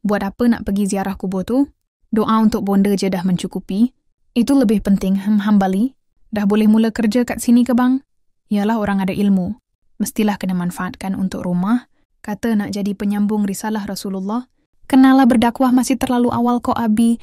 Buat apa nak pergi ziarah kubur tu? Doa untuk bonda je dah mencukupi. Itu lebih penting, hambali. Dah boleh mula kerja kat sini ke bang? Yalah, orang ada ilmu. Mestilah kena manfaatkan untuk rumah. Kata nak jadi penyambung risalah Rasulullah. Kenalah berdakwah masih terlalu awal kok Abi.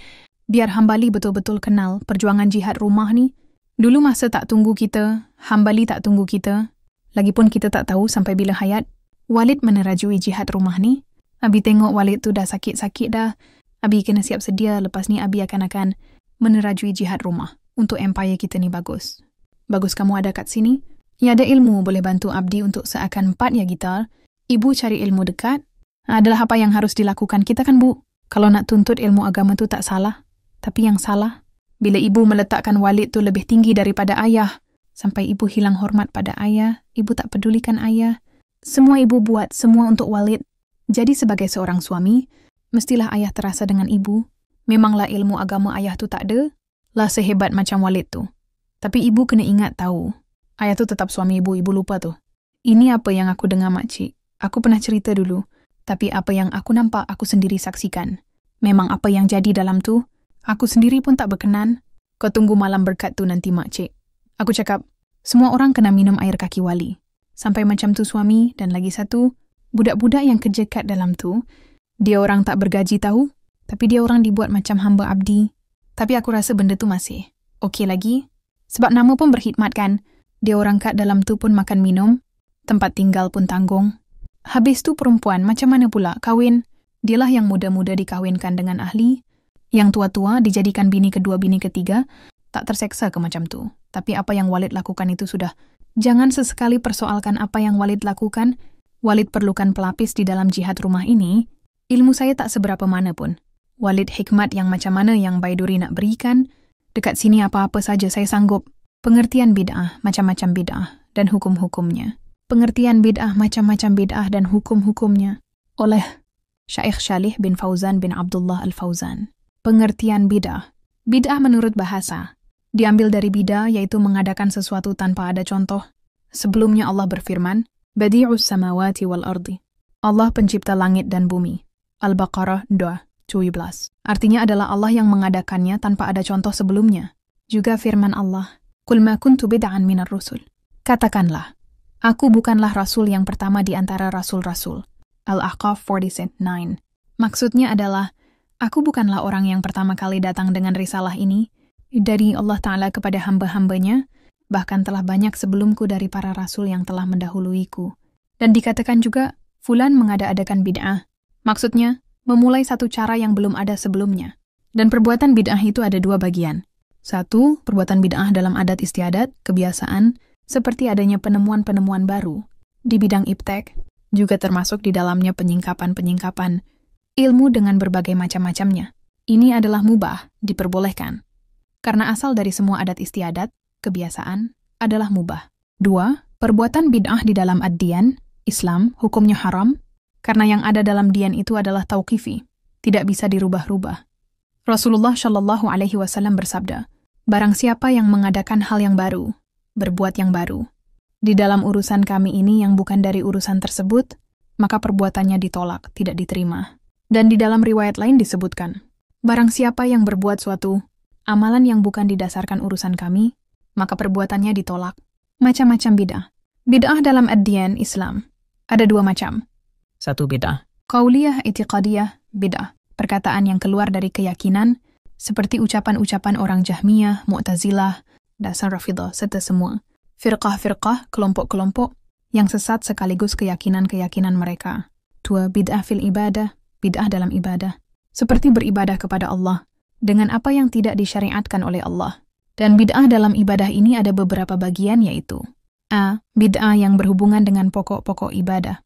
Biar hambali betul-betul kenal perjuangan jihad rumah ni. Dulu masa tak tunggu kita, hambali tak tunggu kita. Lagipun kita tak tahu sampai bila hayat. Walid menerajui jihad rumah ni. Abi tengok Walid tu dah sakit-sakit dah. Abi kena siap sedia, lepas ni Abi akan menerajui jihad rumah. Untuk empire kita ni bagus. Bagus kamu ada kat sini. Ya ada ilmu boleh bantu Abdi untuk seakan 4 ya gitar. Ibu cari ilmu dekat. Adalah apa yang harus dilakukan kita kan Bu. Kalau nak tuntut ilmu agama tu tak salah. Tapi yang salah, bila ibu meletakkan Walid tu lebih tinggi daripada ayah. Sampai ibu hilang hormat pada ayah. Ibu tak pedulikan ayah. Semua ibu buat, semua untuk Walid. Jadi sebagai seorang suami, mestilah ayah terasa dengan ibu. Memanglah ilmu agama ayah tu tak ada. Lah sehebat macam Walid tu. Tapi ibu kena ingat tahu. Ayah tu tetap suami ibu lupa tu. Ini apa yang aku dengar makcik. Aku pernah cerita dulu. Tapi apa yang aku nampak, aku sendiri saksikan. Memang apa yang jadi dalam tu, aku sendiri pun tak berkenan. Kau tunggu malam berkat tu nanti makcik. Aku cakap, semua orang kena minum air kaki wali. Sampai macam tu suami dan lagi satu, budak-budak yang kerja kat dalam tu, dia orang tak bergaji tahu, tapi dia orang dibuat macam hamba abdi. Tapi aku rasa benda tu masih okey lagi. Sebab nama pun berkhidmat kan. Dia orang kat dalam tu pun makan minum, tempat tinggal pun tanggung. Habis tu perempuan macam mana pula kahwin? Dialah yang muda-muda dikahwinkan dengan ahli, yang tua-tua dijadikan bini kedua, bini ketiga. Tak terseksa ke macam tu. Tapi apa yang Walid lakukan itu sudah. Jangan sesekali persoalkan apa yang Walid lakukan. Walid perlukan pelapis di dalam jihad rumah ini. Ilmu saya tak seberapa mana pun. Walid hikmat yang macam mana yang Baiduri nak berikan. Dekat sini apa-apa saja saya sanggup. Pengertian bid'ah, macam-macam bid'ah dan hukum-hukumnya. Pengertian bid'ah, macam-macam bid'ah dan hukum-hukumnya. Oleh Syaikh Shalih bin Fauzan bin Abdullah Al-Fauzan. Pengertian bid'ah. Bid'ah menurut bahasa. Diambil dari bidah, yaitu mengadakan sesuatu tanpa ada contoh. Sebelumnya Allah berfirman, Badi'us samawati wal ardi. Allah pencipta langit dan bumi. Al-Baqarah 2:17. Artinya adalah Allah yang mengadakannya tanpa ada contoh sebelumnya. Juga firman Allah, Qul ma kuntu bid'an minar rusul. Katakanlah, aku bukanlah rasul yang pertama di antara rasul-rasul. Al-Ahqaf 49. Maksudnya adalah, aku bukanlah orang yang pertama kali datang dengan risalah ini, dari Allah Ta'ala kepada hamba-hambanya, bahkan telah banyak sebelumku dari para rasul yang telah mendahuluiku. Dan dikatakan juga, fulan mengada-adakan bid'ah. Maksudnya, memulai satu cara yang belum ada sebelumnya. Dan perbuatan bid'ah itu ada 2 bagian. 1, perbuatan bid'ah dalam adat istiadat, kebiasaan, seperti adanya penemuan-penemuan baru. Di bidang iptek, juga termasuk di dalamnya penyingkapan-penyingkapan, ilmu dengan berbagai macam-macamnya. Ini adalah mubah, diperbolehkan. Karena asal dari semua adat istiadat, kebiasaan, adalah mubah. 2, perbuatan bid'ah di dalam ad-diyan, Islam, hukumnya haram, karena yang ada dalam dian itu adalah tauqifi, tidak bisa dirubah-rubah. Rasulullah Shallallahu Alaihi Wasallam bersabda, barang siapa yang mengadakan hal yang baru, berbuat yang baru, di dalam urusan kami ini yang bukan dari urusan tersebut, maka perbuatannya ditolak, tidak diterima. Dan di dalam riwayat lain disebutkan, barang siapa yang berbuat suatu amalan yang bukan didasarkan urusan kami, maka perbuatannya ditolak. Macam-macam bid'ah. Bid'ah dalam ad-diyan Islam. Ada 2 macam. 1 bid'ah qauliyah i'tiqadiyah, bid'ah. Perkataan yang keluar dari keyakinan, seperti ucapan-ucapan orang Jahmiyah, Mu'tazilah, dasar Rafidah, serta semua. Firqah-firqah, kelompok-kelompok, yang sesat sekaligus keyakinan-keyakinan mereka. 2 bid'ah fil ibadah, bid'ah dalam ibadah. Seperti beribadah kepada Allah, dengan apa yang tidak disyariatkan oleh Allah. Dan bid'ah dalam ibadah ini ada beberapa bagian yaitu A. Bid'ah yang berhubungan dengan pokok-pokok ibadah,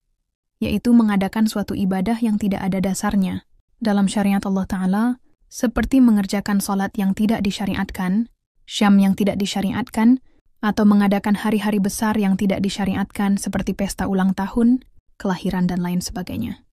yaitu mengadakan suatu ibadah yang tidak ada dasarnya dalam syariat Allah Ta'ala, seperti mengerjakan salat yang tidak disyariatkan, syam yang tidak disyariatkan, atau mengadakan hari-hari besar yang tidak disyariatkan seperti pesta ulang tahun, kelahiran dan lain sebagainya.